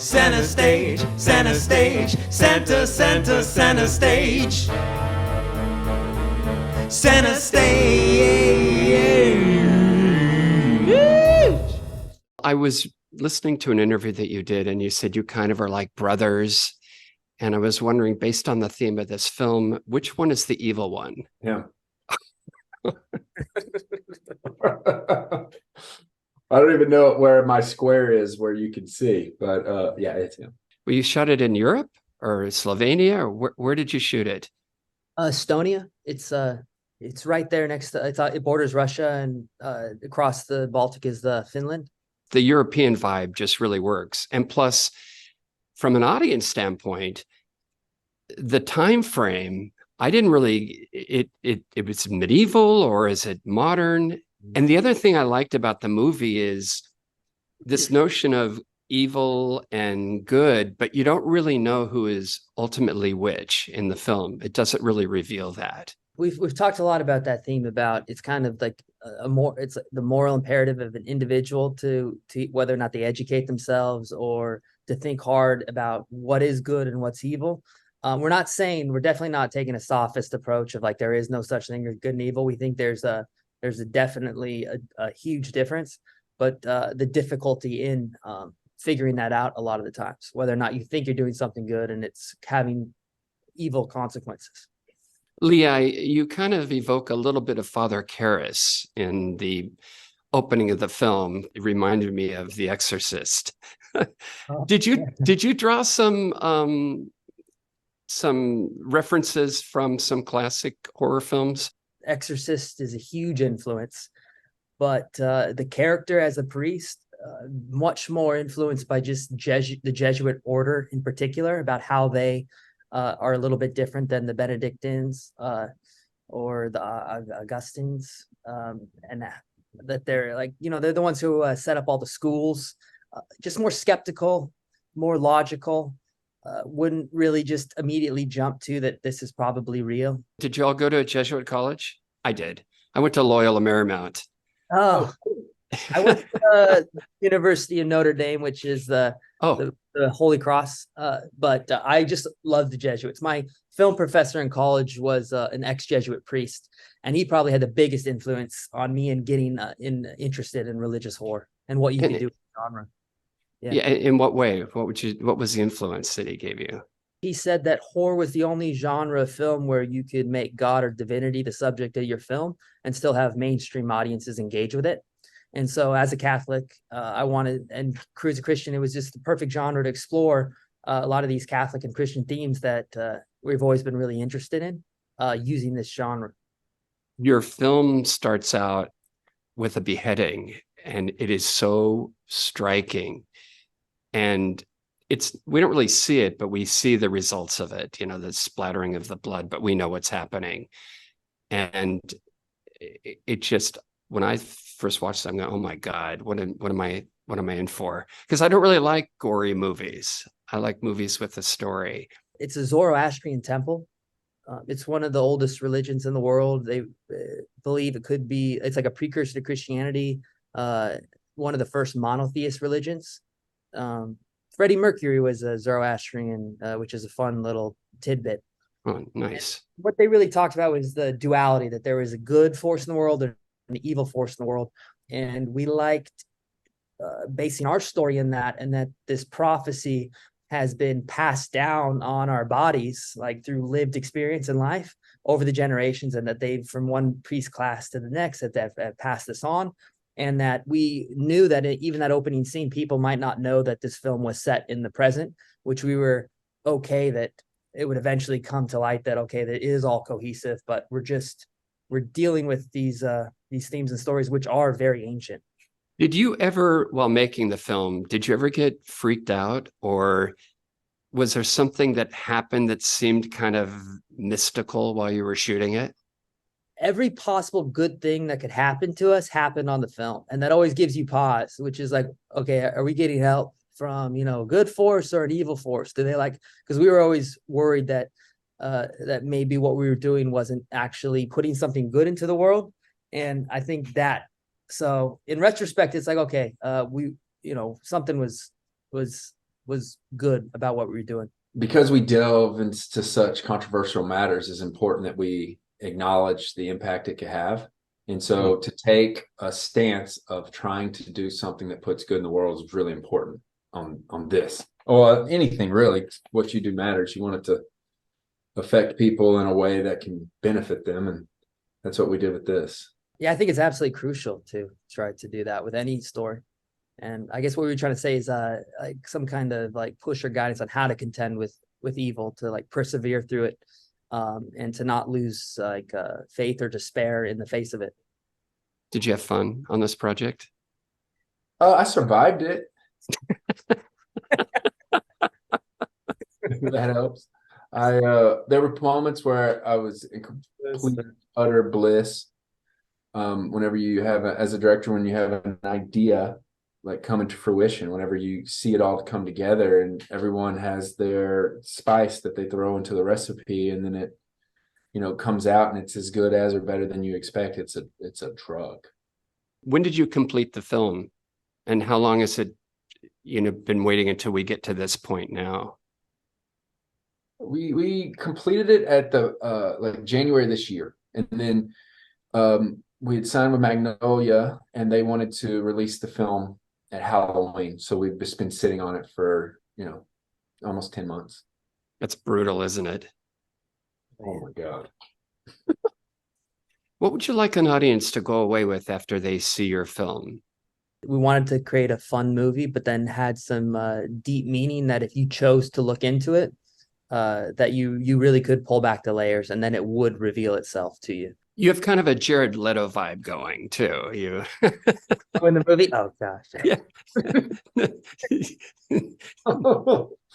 Center stage, center stage, center, center, center stage. Center stage. I was listening to an interview that you did, and you said you kind of are like brothers. And I was wondering, based on the theme of this film, which one is the evil one? Yeah. I don't even know where my square is where you can see, but yeah, it's him. Well, you shot it in Europe or Slovenia, or where did you shoot it? Estonia. It's right there next to, it borders Russia, and across the Baltic is the Finland. The European vibe just really works. And plus, from an audience standpoint, the time frame, I didn't really, it was medieval or is it modern? And the other thing I liked about the movie is this notion of evil and good, but you don't really know who is ultimately which in the film. It doesn't really reveal that. We've talked a lot about that theme, about it's kind of like it's the moral imperative of an individual to whether or not they educate themselves or to think hard about what is good and what's evil. We're definitely not taking a sophist approach of like there is no such thing as good and evil. We think there's definitely a huge difference, but the difficulty in figuring that out a lot of the times, whether or not you think you're doing something good and it's having evil consequences. Leah, you kind of evoke a little bit of Father Karras in the opening of the film. It reminded me of The Exorcist. Did you draw some references from some classic horror films? Exorcist is a huge influence, but the character as a priest, much more influenced by just the Jesuit order in particular, about how they are a little bit different than the Benedictines or the Augustines, and that they're like, they're the ones who set up all the schools, just more skeptical, more logical, wouldn't really just immediately jump to that this is probably real. Did you all go to a Jesuit college? I did. I went to Loyola Marymount. Oh, I went to the University of Notre Dame, which is the Holy Cross. But I just love the Jesuits. My film professor in college was an ex-Jesuit priest, and he probably had the biggest influence on me in getting interested in religious horror and what you can do with the genre. Yeah. In what way? What was the influence that he gave you? He said that horror was the only genre of film where you could make God or divinity the subject of your film and still have mainstream audiences engage with it. And so as a Catholic, I wanted, and Cru as a Christian, it was just the perfect genre to explore a lot of these Catholic and Christian themes that we've always been really interested in using this genre. Your film starts out with a beheading, and it is so striking. And we don't really see it, but we see the results of it, the splattering of the blood, but we know what's happening. And it just, when I first watched it, I'm going, oh my God, what am I in for? Because I don't really like gory movies. I like movies with a story. It's a Zoroastrian temple. It's one of the oldest religions in the world. They believe it's like a precursor to Christianity, one of the first monotheist religions. Freddie Mercury was a Zoroastrian, which is a fun little tidbit. Oh, nice. And what they really talked about was the duality, that there was a good force in the world and an evil force in the world. And we liked basing our story in that, and that this prophecy has been passed down on our bodies, like through lived experience in life over the generations, and that they've, from one priest class to the next, that have passed this on. And that we knew that even that opening scene, people might not know that this film was set in the present, which we were okay that it would eventually come to light that, okay, that it is all cohesive, but we're dealing with these themes and stories, which are very ancient. Did you ever, while making the film, did you ever get freaked out, or was there something that happened that seemed kind of mystical while you were shooting it? Every possible good thing that could happen to us happened on the film. And that always gives you pause, which is like, okay, are we getting help from, good force or an evil force? Do they because we were always worried that that maybe what we were doing wasn't actually putting something good into the world. And I think that, so in retrospect, it's like, okay, we, something was was good about what we were doing? Because we delve into such controversial matters, it's important that we acknowledge the impact it could have. And so to take a stance of trying to do something that puts good in the world is really important on this. Or anything really. What you do matters. You want it to affect people in a way that can benefit them. And that's what we did with this. Yeah, I think it's absolutely crucial to try to do that with any story. And I guess what we were trying to say is like some kind of like push or guidance on how to contend with evil, to like persevere through it, and to not lose like faith or despair in the face of it. Did you have fun on this project? I survived it. That helps. There were moments where I was in complete utter bliss. Whenever you have as a director, when you have an idea like coming to fruition, whenever you see it all come together and everyone has their spice that they throw into the recipe, and then it, comes out and it's as good as or better than you expect. It's a drug. When did you complete the film, and how long has it, been waiting until we get to this point now? We completed it at the like January this year, and then we had signed with Magnolia, and they wanted to release the film at Halloween. So we've just been sitting on it for almost 10 months. That's brutal, isn't it? Oh my God. What would you like an audience to go away with after they see your film? We wanted to create a fun movie, but then had some deep meaning that if you chose to look into it, that you really could pull back the layers, and then it would reveal itself to you. You have kind of a Jared Leto vibe going too. You In the movie? Oh gosh. yeah.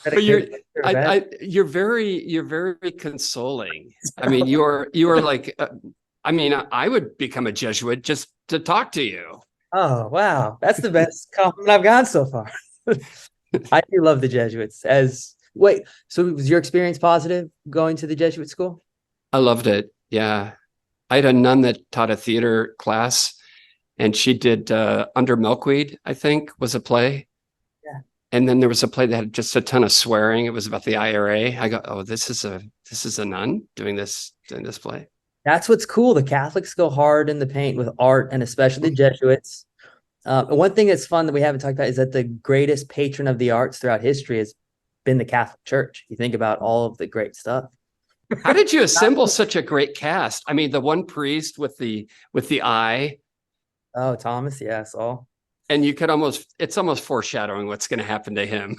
But you're very consoling. I mean, you are like, I would become a Jesuit just to talk to you. Oh wow, that's the best compliment I've gotten so far. I do love the Jesuits. So was your experience positive going to the Jesuit school? I loved it. Yeah. I had a nun that taught a theater class, and she did Under Milkweed, I think, was a play. Yeah. And then there was a play that had just a ton of swearing. It was about the IRA. I go, oh, this is a nun doing this play. That's what's cool. The Catholics go hard in the paint with art, and especially the Jesuits. One thing that's fun that we haven't talked about is that the greatest patron of the arts throughout history has been the Catholic Church. You think about all of the great stuff. How did you assemble such a great cast? I mean, the one priest with the eye. Oh, Thomas, yes, all. And it's almost foreshadowing what's going to happen to him.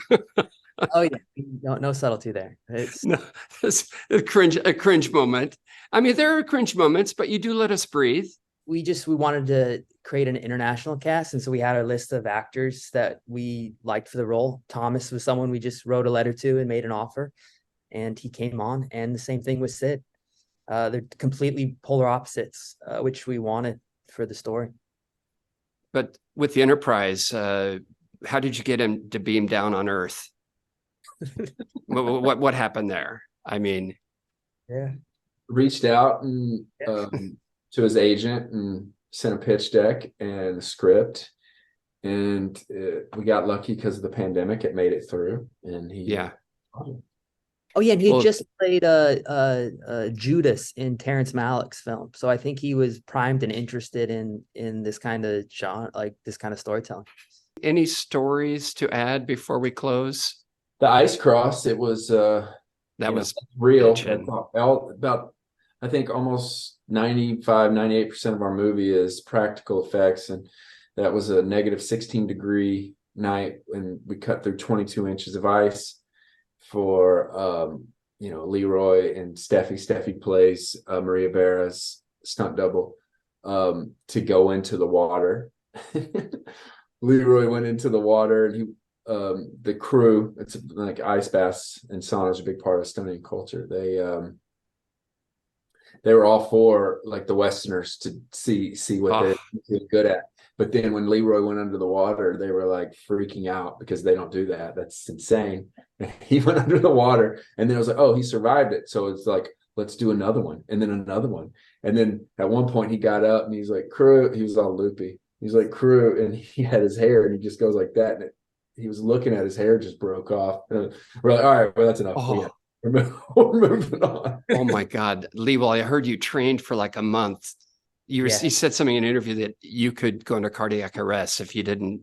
Oh yeah, no subtlety there. It's a cringe moment. I mean, there are cringe moments, but you do let us breathe. We wanted to create an international cast, and so we had our list of actors that we liked for the role. Thomas was someone we just wrote a letter to and made an offer, and he came on. And the same thing with Sid. They're completely polar opposites, which we wanted for the story. But with the Enterprise, how did you get him to beam down on Earth? What happened there? I mean, yeah, reached out and to his agent and sent a pitch deck and a script, and we got lucky because of the pandemic. It made it through, and Oh yeah, and he had just played Judas in Terrence Malick's film, so I think he was primed and interested in this kind of genre, like this kind of storytelling. Any stories to add before we close? The Ice Cross, it was that was real. About I think almost 98% of our movie is practical effects, and that was a negative 16-degree night when we cut through 22 inches of ice for Leroy and Steffi. Steffi plays Maria Vera's stunt double to go into the water. Leroy went into the water, and he the crew, it's like ice baths and saunas are a big part of Estonian culture. They were all for like the Westerners to see what they're good at. But then when Leroy went under the water, they were like freaking out because they don't do that. That's insane. He went under the water, and then it was like, oh, he survived it. So it's like, let's do another one, and then another one. And then at one point he got up and he's like, crew, he was all loopy. He's like, crew, and he had his hair and he just goes like that, and he was looking at his hair just broke off. And we're like, all right, well, that's enough. Oh. We're moving on. Oh my God, Lee, well, I heard you trained for like a month. You said something in an interview that you could go into cardiac arrest if you didn't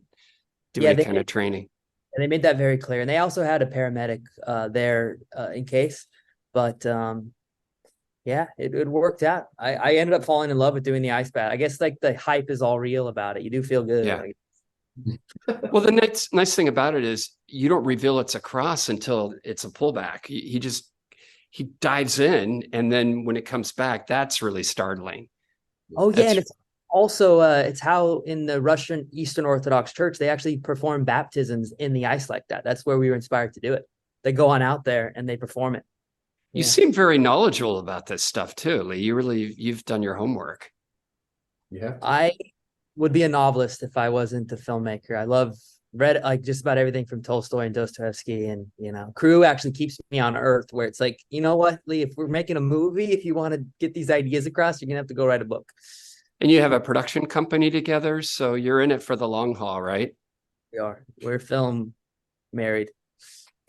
do any kind of training. And they made that very clear. And they also had a paramedic there in case. But yeah, it worked out. I ended up falling in love with doing the ice bath. I guess like the hype is all real about it. You do feel good. Yeah. Well, the nice thing about it is you don't reveal it's a cross until it's a pullback. He dives in, and then when it comes back, that's really startling. Oh yeah, and it's also it's how in the Russian Eastern Orthodox Church they actually perform baptisms in the ice like that. That's where we were inspired to do it. They go on out there and they perform it. You seem very knowledgeable about this stuff too, Lee. You've done your homework. Yeah. I would be a novelist if I wasn't a filmmaker. I read like just about everything from Tolstoy and Dostoevsky, and Cru actually keeps me on earth, where it's like, you know what, Lee, if we're making a movie, if you want to get these ideas across, you're gonna have to go write a book. And you have a production company together, so you're in it for the long haul, right? We're film married.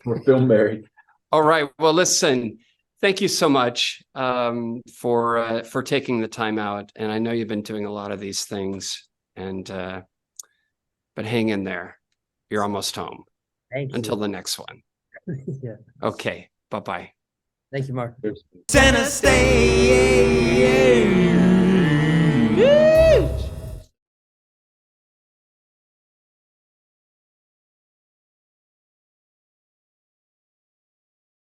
We're film married. All right. Well, listen, thank you so much for taking the time out. And I know you've been doing a lot of these things, but hang in there. You're almost home. Thank you. Until the next one. Yeah. Okay. Bye-bye. Thank you, Mark. Center stage.